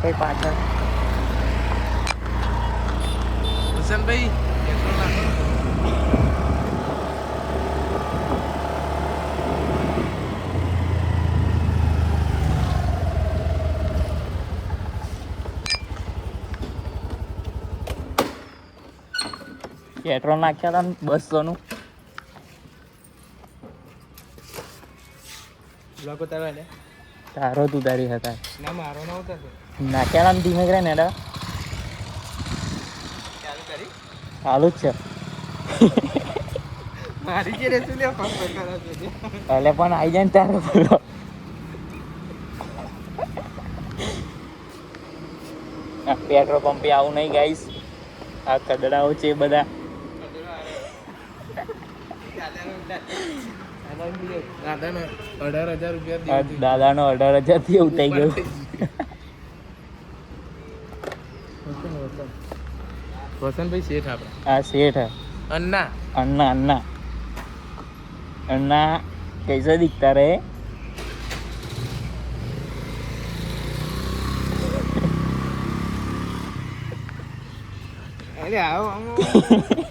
કઈ પાછળ હુસેનભાઈ પેટ્રોલ નાખો. પેટ્રોલ નાખ્યા હતા 200 બ્લોક ઉતારવા લે. તારો તું તારી હતા ના મારો ના ઉતારતો. નાખ્યા હતા ધીમે કરે ને ચાલુ કરી ચાલુ જ છે મારી જે રેસુ લે ફોન પર કરો છો એટલે પણ આવી જાય ને તારો બોલો પેટ્રોલ પંપે આવું નહીં ગાઈસ આ કદડાઓ છે બધા દાદાનો 18,000 રૂપિયા આ દાદાનો 18,000 થી ઉઠાઈ ગયો વસંતભાઈ શેઠ આપણે આ શેઠ है અન્ના अन्ना अन्ना अन्ना कैसा दिखता रहे અરે આવો આવો